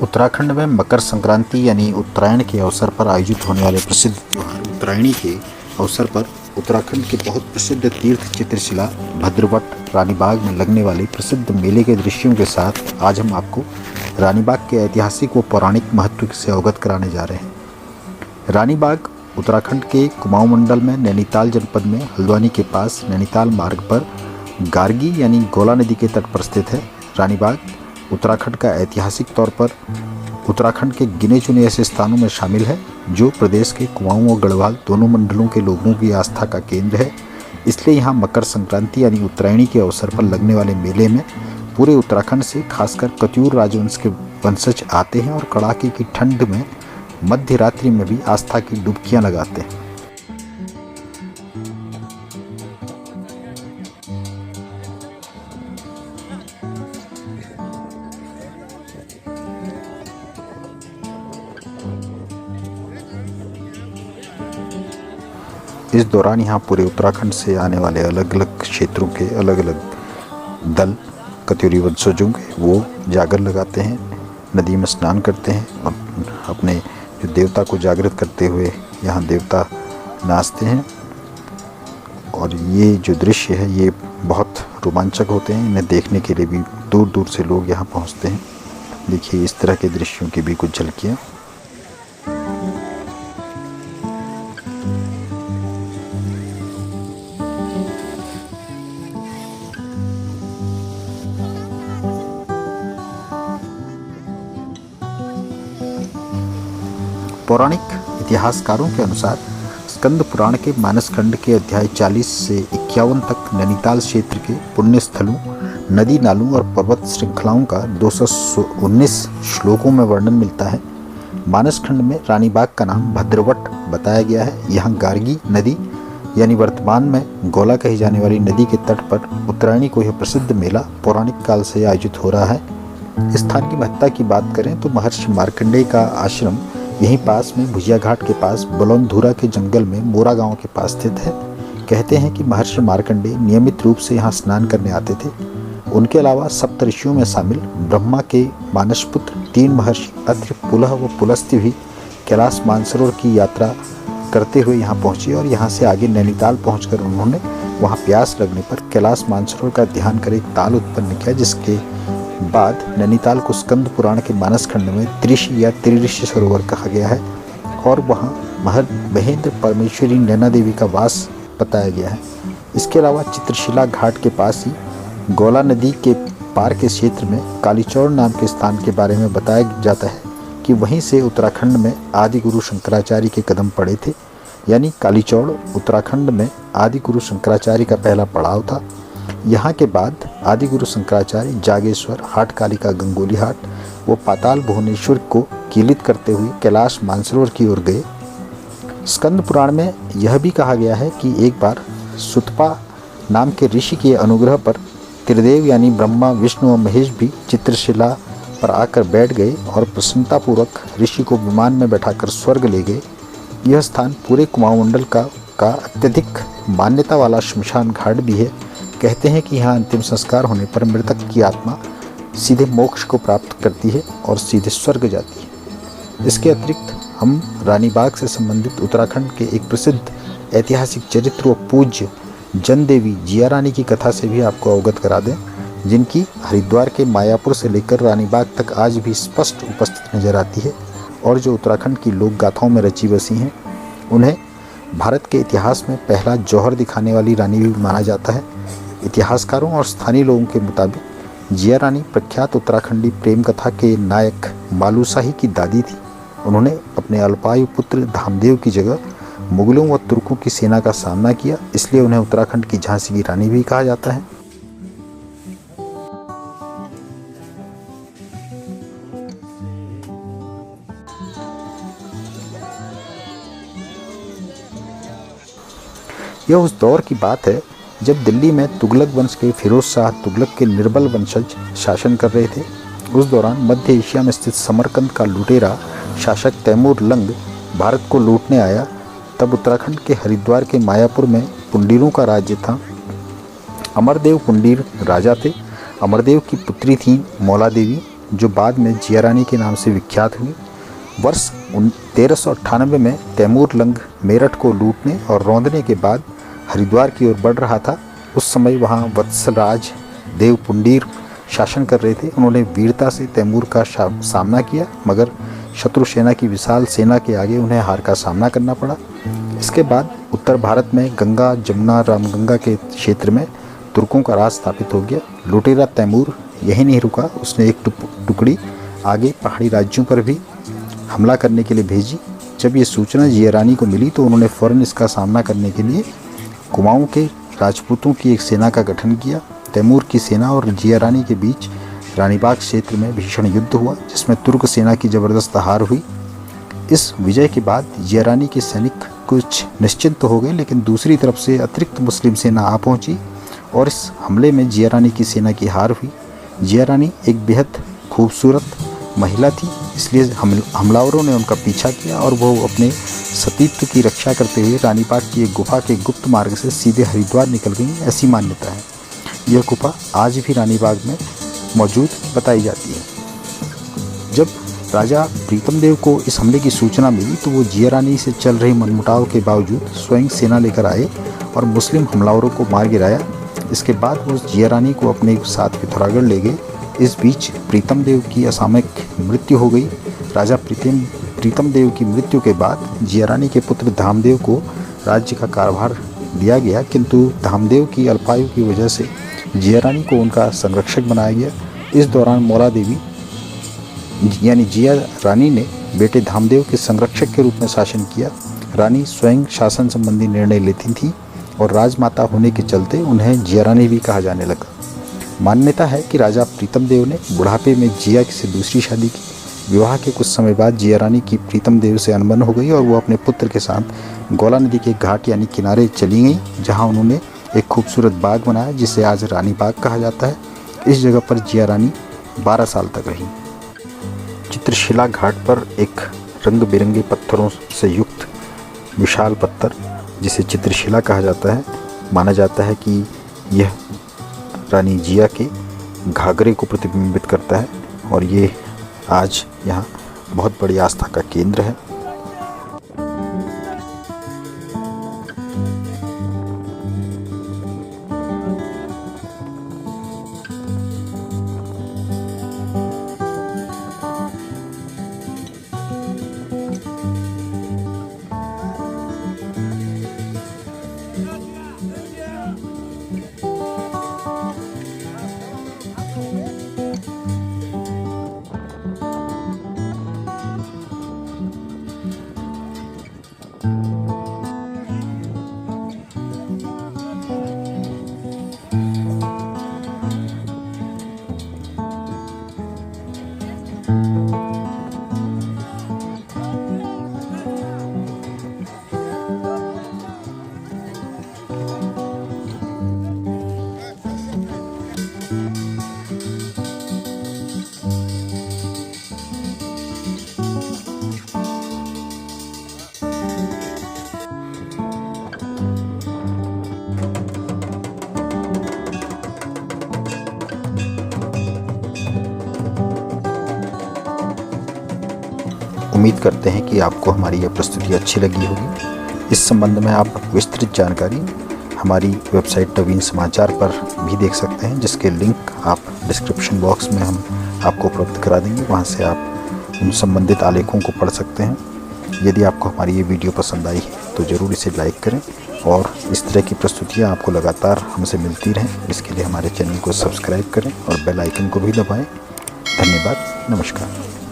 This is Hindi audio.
उत्तराखंड में मकर संक्रांति यानी उत्तरायण के अवसर पर आयोजित होने वाले प्रसिद्ध त्योहार उत्तरायणी के अवसर पर उत्तराखंड के बहुत प्रसिद्ध तीर्थ चित्रशिला भद्रवट रानीबाग में लगने वाले प्रसिद्ध मेले के दृश्यों के साथ आज हम आपको रानीबाग के ऐतिहासिक व पौराणिक महत्व से अवगत कराने जा रहे हैं। रानीबाग उत्तराखंड के कुमाऊं मंडल में नैनीताल जनपद में हल्द्वानी के पास नैनीताल मार्ग पर गार्गी यानी गोला नदी के तट पर स्थित है। रानीबाग उत्तराखंड का ऐतिहासिक तौर पर उत्तराखंड के गिने चुने ऐसे स्थानों में शामिल है जो प्रदेश के कुमाऊं और गढ़वाल दोनों मंडलों के लोगों की आस्था का केंद्र है। इसलिए यहाँ मकर संक्रांति यानी उत्तरायणी के अवसर पर लगने वाले मेले में पूरे उत्तराखंड से खासकर कत्यूर राजवंश के वंशज आते हैं और कड़ाके की ठंड में मध्य रात्रि में भी आस्था की डुबकियां लगाते हैं। इस दौरान यहाँ पूरे उत्तराखंड से आने वाले अलग अलग क्षेत्रों के अलग अलग दल कत्यूरी वंशजों के वो जागर लगाते हैं, नदी में स्नान करते हैं और अपने जो देवता को जागृत करते हुए यहाँ देवता नाचते हैं। और ये जो दृश्य है ये बहुत रोमांचक होते हैं। इन्हें देखने के लिए भी दूर दूर से लोग यहाँ पहुँचते हैं। देखिए इस तरह के दृश्यों की भी कुछ झलकियाँ। पौराणिक इतिहासकारों के अनुसार स्कंद पुराण के मानस खंड के अध्याय 40 से 51 तक नैनीताल क्षेत्र के पुण्य स्थलों, नदी नालों और पर्वत श्रृंखलाओं का 219 श्लोकों में वर्णन मिलता है। मानस खंड में रानीबाग का नाम भद्रवट बताया गया है। यहाँ गार्गी नदी यानी वर्तमान में गोला कही जाने वाली नदी के तट पर उत्तरायणी को यह प्रसिद्ध मेला पौराणिक काल से आयोजित हो रहा है। इस स्थान की महत्ता की बात करें तो महर्षि मार्कंडेय का आश्रम यहीं पास में भुजिया घाट के पास बलौनधुरा के जंगल में मोरा गांव के पास स्थित है। कहते हैं कि महर्षि मार्कंडेय नियमित रूप से यहाँ स्नान करने आते थे। उनके अलावा सप्तऋषियों में शामिल ब्रह्मा के मानसपुत्र 3 महर्षि अत्रि, पुलह व पुलस्त्य भी कैलाश मानसरोवर की यात्रा करते हुए यहाँ पहुँचे और यहाँ से आगे नैनीताल पहुँचकर उन्होंने वहाँ प्यास लगने पर कैलाश मानसरोवर का ध्यान कर एक ताल उत्पन्न किया, जिसके बाद नैनीताल को स्कंद पुराण के मानस खंड में त्रिषि या त्रिऋषि सरोवर कहा गया है और वहाँ महेंद्र परमेश्वरी नैना देवी का वास बताया गया है। इसके अलावा चित्रशिला घाट के पास ही गोला नदी के पार के क्षेत्र में कालीचौड़ नाम के स्थान के बारे में बताया जाता है कि वहीं से उत्तराखंड में आदि गुरु शंकराचार्य के कदम पड़े थे। यानी कालीचौड़ उत्तराखंड में आदि गुरु शंकराचार्य का पहला पड़ाव था। यहाँ के बाद आदि गुरु शंकराचार्य जागेश्वर, हाट कालिका गंगोली हाट व पाताल भुवनेश्वर को कीलित करते हुए कैलाश मानसरोवर की ओर गए। स्कंद पुराण में यह भी कहा गया है कि एक बार सुतपा नाम के ऋषि के अनुग्रह पर त्रिदेव यानी ब्रह्मा, विष्णु और महेश भी चित्रशिला पर आकर बैठ गए और प्रसन्नतापूर्वक ऋषि को विमान में बैठाकर स्वर्ग ले गए। यह स्थान पूरे कुमाऊं मंडल का अत्यधिक मान्यता वाला श्मशान घाट भी है। कहते हैं कि यहाँ अंतिम संस्कार होने पर मृतक की आत्मा सीधे मोक्ष को प्राप्त करती है और सीधे स्वर्ग जाती है। इसके अतिरिक्त हम रानीबाग से संबंधित उत्तराखंड के एक प्रसिद्ध ऐतिहासिक चरित्र व पूज्य जन देवी जिया रानी की कथा से भी आपको अवगत करा दें, जिनकी हरिद्वार के मायापुर से लेकर रानीबाग तक आज भी स्पष्ट उपस्थित नजर आती है और जो उत्तराखंड की लोक गाथाओं में रची बसी हैं। उन्हें भारत के इतिहास में पहला जौहर दिखाने वाली रानी भी माना जाता है। इतिहासकारों और स्थानीय लोगों के मुताबिक जिया रानी प्रख्यात उत्तराखंडी प्रेम कथा के नायक मालूशाही की दादी थी। उन्होंने अपने अल्पायु पुत्र धामदेव की जगह मुगलों व तुर्कों की सेना का सामना किया, इसलिए उन्हें उत्तराखंड की झांसी की रानी भी कहा जाता है। यह उस दौर की बात है जब दिल्ली में तुगलक वंश के फिरोज शाह तुगलक के निर्बल वंशज शासन कर रहे थे। उस दौरान मध्य एशिया में स्थित समरकंद का लुटेरा शासक तैमूर लंग भारत को लूटने आया। तब उत्तराखंड के हरिद्वार के मायापुर में पुंडीरों का राज्य था। अमरदेव पुंडीर राजा थे। अमरदेव की पुत्री थी मौला देवी। जो बाद में जिया रानी के नाम से विख्यात हुई। वर्ष 1398 में तैमूर लंग मेरठ को लूटने और रौंदने के बाद हरिद्वार की ओर बढ़ रहा था। उस समय वहाँ वत्सराज देव पुंडीर शासन कर रहे थे। उन्होंने वीरता से तैमूर का सामना किया, मगर शत्रु सेना की विशाल सेना के आगे उन्हें हार का सामना करना पड़ा। इसके बाद उत्तर भारत में गंगा जमुना रामगंगा के क्षेत्र में तुर्कों का राज स्थापित हो गया। लुटेरा तैमूर यही नहीं रुका, उसने एक टुकड़ी आगे पहाड़ी राज्यों पर भी हमला करने के लिए भेजी। जब ये सूचना जिया रानी को मिली तो उन्होंने फ़ौरन इसका सामना करने के लिए कुमाऊं के राजपूतों की एक सेना का गठन किया। तैमूर की सेना और जिया रानी के बीच रानीबाग क्षेत्र में भीषण युद्ध हुआ, जिसमें तुर्क सेना की ज़बरदस्त हार हुई। इस विजय के बाद जिया रानी के सैनिक कुछ निश्चिंत तो हो गए, लेकिन दूसरी तरफ से अतिरिक्त मुस्लिम सेना आ पहुंची और इस हमले में जिया रानी की सेना की हार हुई। जिया रानी एक बेहद खूबसूरत महिला थी, इसलिए हमलावरों ने उनका पीछा किया और वो अपने सतीत्व की रक्षा करते हुए रानीबाग की एक गुफा के गुप्त मार्ग से सीधे हरिद्वार निकल गई, ऐसी मान्यता है। यह गुफा आज भी रानीबाग में मौजूद बताई जाती है। जब राजा प्रीतम देव को इस हमले की सूचना मिली तो वो जिया रानी से चल रही मनमुटाव के बावजूद स्वयं सेना लेकर आए और मुस्लिम हमलावरों को मार गिराया। इसके बाद वो जिया रानी को अपने साथ पिथौरागढ़ ले गए। इस बीच प्रीतम देव की असामयिक मृत्यु हो गई। राजा प्रीतम देव की मृत्यु के बाद जिया रानी के पुत्र धामदेव को राज्य का कार्यभार दिया गया, किंतु धामदेव की अल्पायु की वजह से जिया रानी को उनका संरक्षक बनाया गया। इस दौरान मौला देवी यानी जिया रानी ने बेटे धामदेव के संरक्षक के रूप में शासन किया। रानी स्वयं शासन संबंधी निर्णय लेती थी और राजमाता होने के चलते उन्हें जिया रानी भी कहा जाने लगा। मान्यता है कि राजा प्रीतम देव ने बुढ़ापे में जिया से दूसरी शादी की। विवाह के कुछ समय बाद जिया रानी की प्रीतम देव से अनबन हो गई और वो अपने पुत्र के साथ गौला नदी के घाट यानी किनारे चली गई, जहाँ उन्होंने एक खूबसूरत बाग बनाया जिसे आज रानी बाग कहा जाता है। इस जगह पर जिया रानी 12 साल तक रही। चित्रशिला घाट पर एक रंग बिरंगे पत्थरों से युक्त विशाल पत्थर जिसे चित्रशिला कहा जाता है, माना जाता है कि यह रानी जिया के घाघरे को प्रतिबिंबित करता है और ये आज यहाँ बहुत बड़ी आस्था का केंद्र है। उम्मीद करते हैं कि आपको हमारी यह प्रस्तुति अच्छी लगी होगी। इस संबंध में आप विस्तृत जानकारी हमारी वेबसाइट नवीन समाचार पर भी देख सकते हैं, जिसके लिंक आप डिस्क्रिप्शन बॉक्स में हम आपको उपलब्ध करा देंगे। वहां से आप उन संबंधित आलेखों को पढ़ सकते हैं। यदि आपको हमारी ये वीडियो पसंद आई है तो ज़रूर इसे लाइक करें और इस तरह की प्रस्तुतियाँ आपको लगातार हमसे मिलती रहें। इसके लिए हमारे चैनल को सब्सक्राइब करें और बेल आइकन को भी दबाएँ। धन्यवाद। नमस्कार।